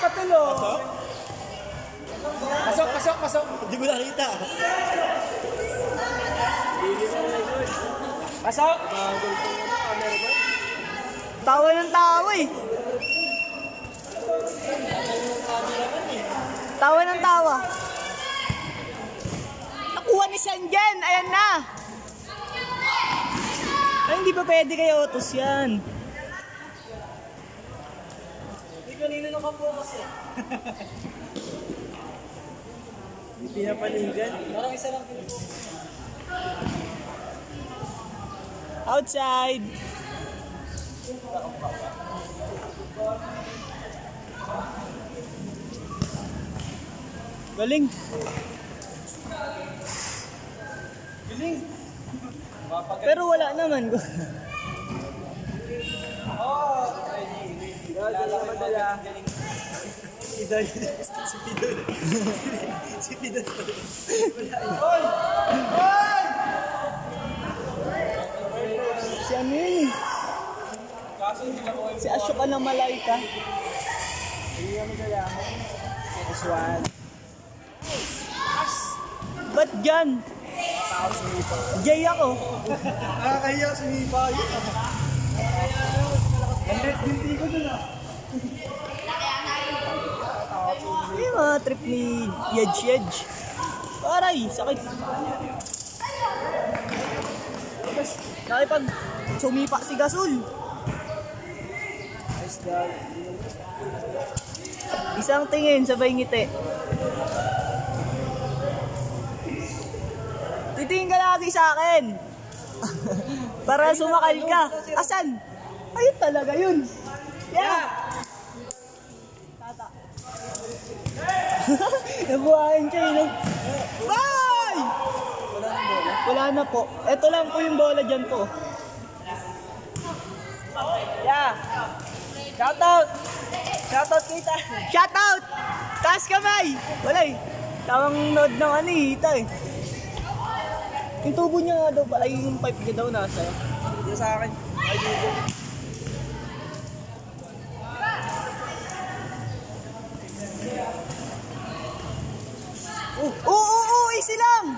Patulo. Pasok. Hindi ko nakita. Pasok. Tawa ng tawa eh. Tawa ng tawa. Nakuha ni Sanjan. Ayan na. Ay, hindi pa pwede kayo utos yan. Hindi kanina nakapokus eh. Hindi pinapaligan. Parang isa lang pinupokus. Outside. Galing. Pero wala naman. Si Pidon. Si ano yun? Si Ashoka ng Malaika. Aswan. Ba't dyan? Jay ako. Nakakahiya sumipa yun. Unless binti ko dun ah. Yung mga trip ni Yedge. Aray, sakit. Nakipag sumipa si Gasol. Isang tingin, sabay ngiti. Titingin ka lagi sa akin. Para sumakal ka. Asan? Ayun talaga yun. Yeah! Tata. Nabuhayin siya yun. Bye! Wala na po. Ito lang po yung bola dyan po. Yeah! Shoutout! Shoutout kita! Shoutout! Taas kamay! Wala eh. Tawang nod ng ano eh. Ito eh. Yung tubo niya daw pala, yung pipe niya daw nasa. Dito sa akin. Ay, dito. Easy lang!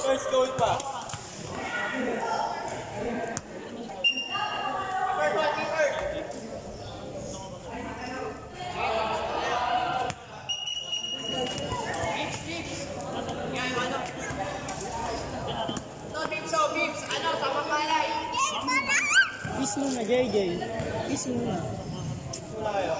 First goal pa. Peace muna, JJ. Peace muna. Wala kayo.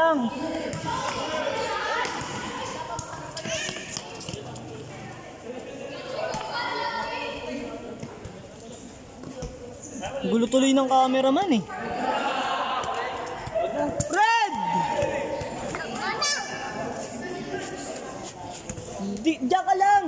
lang. Gulo tuloy ng cameraman eh. Red! Diyan ka lang!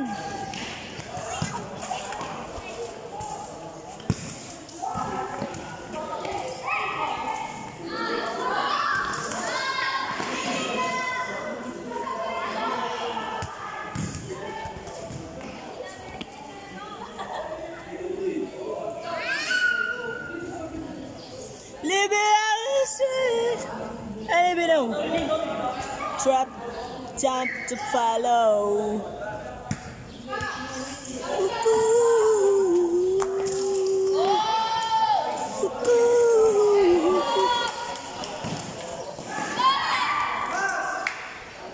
Trap, time to follow.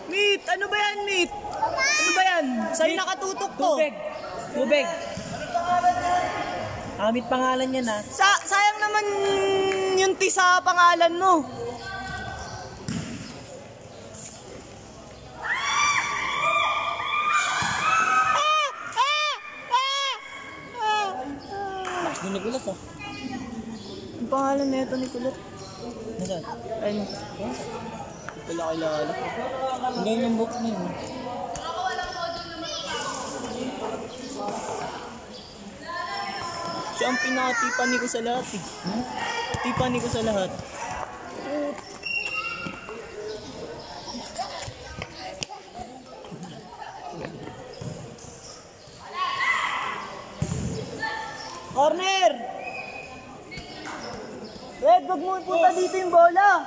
Meet, ano ba yan, Meet? Ano ba yan? Sa'yo nakatutok to. Tubig. Amit pangalan yan ha. Sayang naman yung sa pangalan mo. Nikulas ah. Ang pangalan na ito, Nicolette. Nasaan? Ayun. Wala kilala. Hindi yung book niya. Siya ang pinaka-tipani ko sa lahat eh. Tipani ko sa lahat. Corner! Red, wag mo ipunta dito yung bola.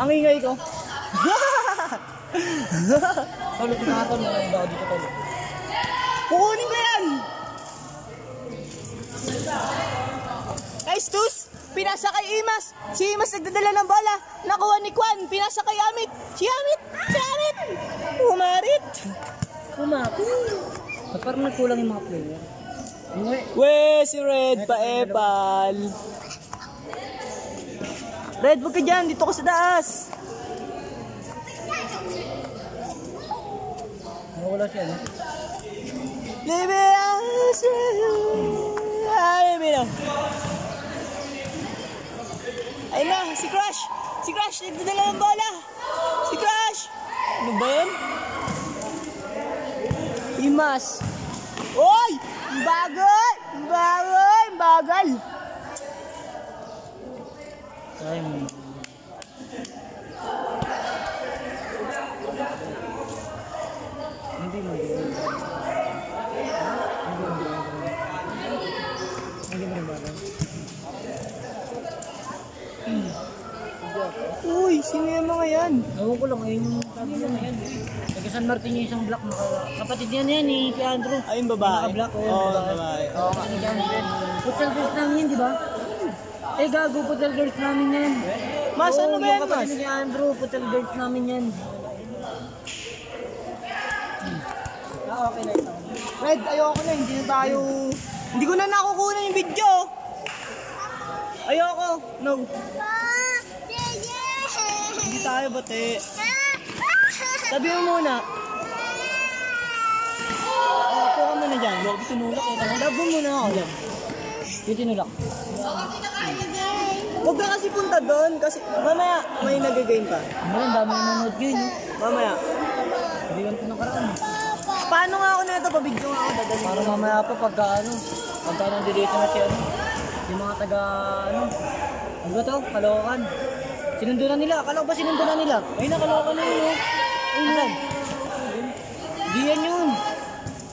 Ang ingay ko. Talo, pinakatol na lang daw dito talo. Kukunin ko yan! Nice tus! Pinasa kay Imas! Si Imas nagdadala ng bola! Nakuha ni Kwan! Pinasa kay Amit! Si Amit! Si Amit! Umarit! Ba't parang nagkulang yung mga player? We, si Red pa-epal! Red, wag ka dyan! Dito ko sa daas! Wala siya, no? Libre as ayun na, si Crush! Si Crush, nagdadala ng bola! Si Crush! Ano ba yun? Imas! Oy! Bagal! Bagal! Bagal! Sayang mo. Hindi mo din. Hindi mo rin ba? Uy, sino yung mga yan? Ewan ko lang, ayun yung sabi mo ngayon. Taga San Martin yung isang black. Kapatid niya na yan eh, kay Andrew. Ayun, babae? Naka-black. Oo, babae. Oo, kasi kay Andrew. Futsal girls namin yan, di ba? Eh, gago, futsal girls namin yan. Mas, ano ba yan, Yung kapatid Mas? ni kay Andrew, futsal girls namin yan. Okay na ito. Red, ayoko na, hindi na tayo... Hindi ko na nakukuha yung video. Ayoko. No. Hindi tayo bate. Sabi mo muna. Ako ka muna dyan. Love, tinulak eh. Love mo muna ako. Love. Yung tinulak. Huwag ka kasi punta doon. Kasi mamaya may nag-game pa. Ano, ang dami nanonood yun. Mamaya. Hindi yan po nakaraan. Paano nga ako na ito? Pabidyo nga ako dadalhin. Para mamaya pa pagka nandito na siya, yung mga taga, ano ba to? Kalokan. Sinundo na nila. Akala ko ba sinundo na nila? Ay, nakalokan na yun, oh. Ay, nasan? Di yan yun.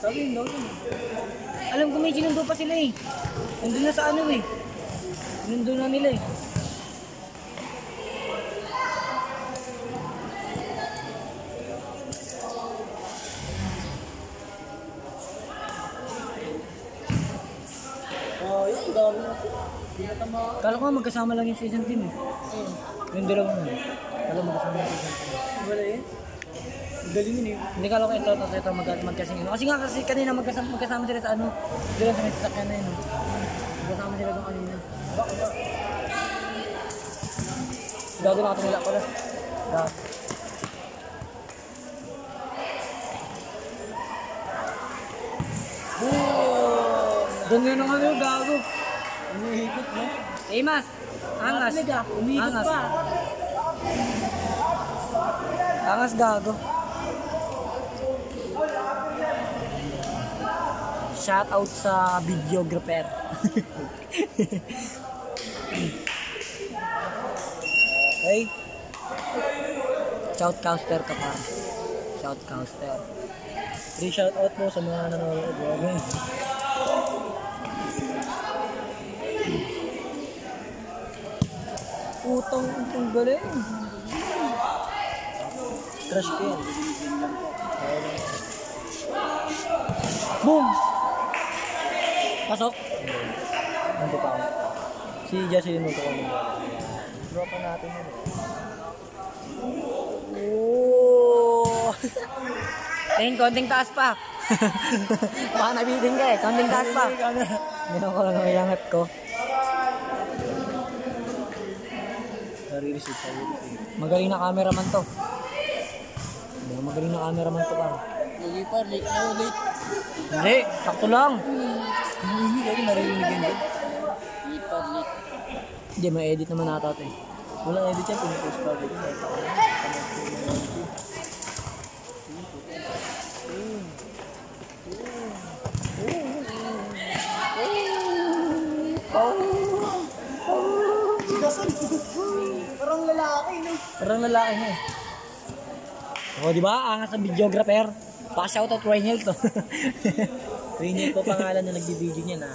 Sabi yun daw yun. Alam ko may sinundo pa sila eh. Nandun na sa ano eh. Sinundo na nila eh. Kala ko nga magkasama lang yung sa isang team eh. Yung dalawa mo. Kala magkasama yung sa isang team. Wala yun? Galing yun eh. Hindi ka lang ito, tapos ito magkasing Kasi nga kasi kanina magkasama sila sa ano, doon sa may sasakyan na yun. Magkasama sila doon kanina. Gago na nila pala. Doon yun ang ano, gago. Umihipit mo. Mas, angas. Umihipit Angas. pa. Angas gago. Shout out sa videographer. Okay. Shout caster ka pa. Shout caster. Free shout out mo sa mga nanonood. Utang itong galing. Crush ko yan. Boom! Pasok. Nandito pa ako. Si Jocelyn mo ito kami. Dropa natin yun. Oh! Konting taas pa. Baka nabitin ka eh. Konting taas pa. Meron ko lang ang iangat ko. Nare-receive sa Magaling na cameraman to. Magaling na cameraman to pa. Lagi pa, late na ulit. Hindi, sakto lang. Hindi lagi naririnig yun. Late pa, late. Hindi, may edit naman nata ito eh. Walang edit yan, pinipost pa rin. Parang lalaki, no? Parang lalaki niya eh. O, di ba? Angas ang videographer. Pa-shoutout Rainiel to. Rainiel po pangalan na nagdi-video niya na.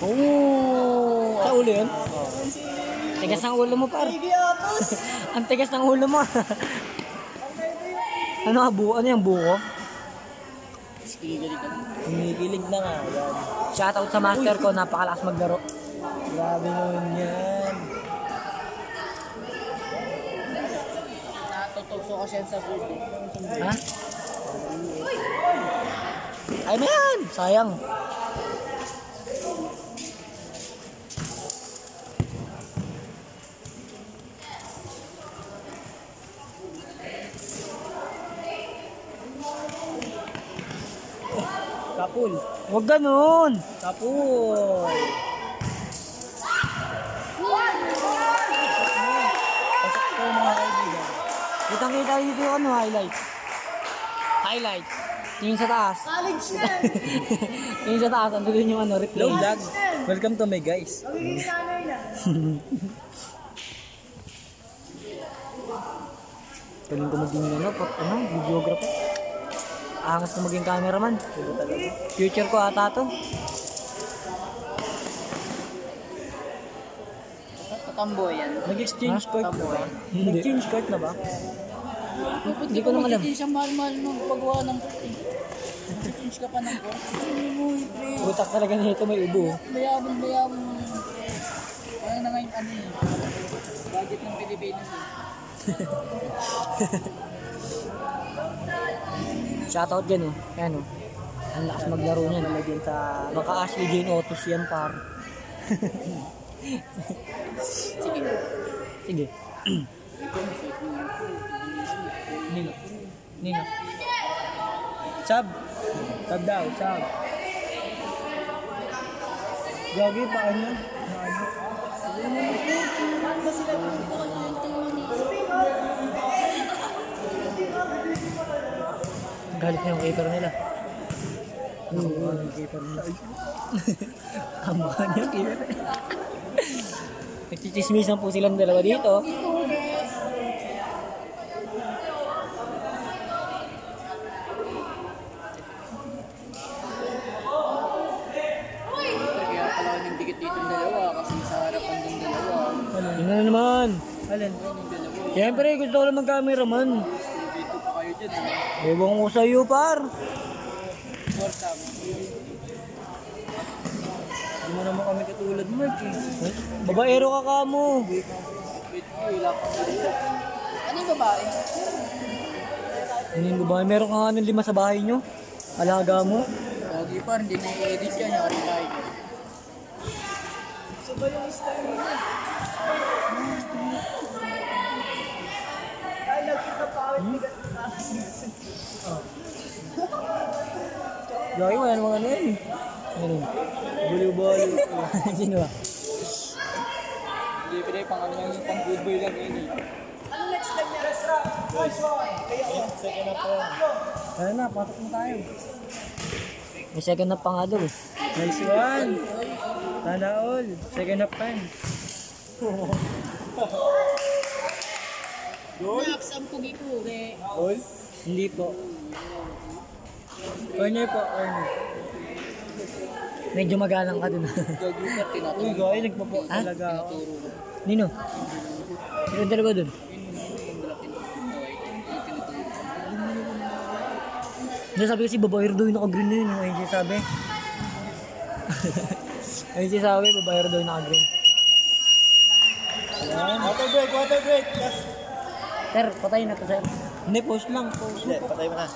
Oh! Sa ulo yun? Tigas ng ulo mo, par. Ang tigas ng ulo mo. Ano ka, buko? Ano yung buko? Kumikilig na nga. Yan. Shoutout sa master ko, napakalakas maglaro. Grabe naman yan. Natutokso kasi yan sa board. Ha? Ay, man! Sayang. Kapul. Huwag ganun! Kapul. Pasok ko mga kaibigan. Kitang-kita dito yung ano, highlights. Highlights. Tingin sa taas. College na! Tingin sa taas, ando din yung ano, replay. Hello vlog. Welcome to my guys. Galing ko maging ano, videographer. Angas na maging cameraman. Future ko ata to. Katamboy yan. Nag-exchange card na ba? Hindi. Nag-exchange card na ba? Hindi ko naman alam. Hindi siya mahal-mahal nung paggawa ng card eh. Nag-exchange ka pa ng card. Utak talaga nito may ubo. Mayaman. Kaya na ngayon ano eh. Budget ng Pilipinas eh. Shoutout dyan oh. Ayan oh. Ang lakas maglaro niyan. Nalagyan sa... Baka Ashley Jane Otos yan par. Sige. Sige. Nino. Nino. Sab. Sab daw. Sab. Gagi pa kanya. Galit na yung keeper nila. Nakuha yung keeper nila. Tama niya keeper. Nagchichismisan po silang dalawa dito. Kaya pala ko yung dikit dito ng dalawa kasi sa harapan ng dalawa. Yun na naman. Alin? Siyempre gusto ko lang mag-cameraman. Dito pa kayo dyan. Ewan ko sa'yo par. Forza. Hindi mo naman kami katulad Mark eh. Babaero ka ka mo. Wait, wala pa. Ano yung babae? Ano yung babae? Meron ka nga ng 5 sa bahay nyo? Alaga mo? Pogi pa, hindi na i-edit yan. Yari tayo. So ba yung style mo? Ay, nagkita pa ako. Gagi, wala namang ano yun. Ano? Bulu-bulu. Sino ba? Hindi, pinay pang ano lang yung pang good boy lang yun eh. Ano next time niya? Restaurant. Nice one. Kaya Second na po. Ayun na, patok na tayo. May second na pa nga daw eh. Nice one. Sana all. Second na pan. Goal? Goal? Hindi po. Corner po, corner. Medyo magalang ka dun. Gagulat, tinaturo. Uy, gaya, nagpapo Ha? talaga ako. Tinaturo. Nino? Sino dalawa dun? Hindi sabi kasi babaero daw yung naka-green na yun. Ayun siya sabi. Ayun siya sabi, babaero daw yung naka-green. Water break, water break. Sir, patayin na to, sir. Hindi, post lang. Post. Hindi, patay mo na.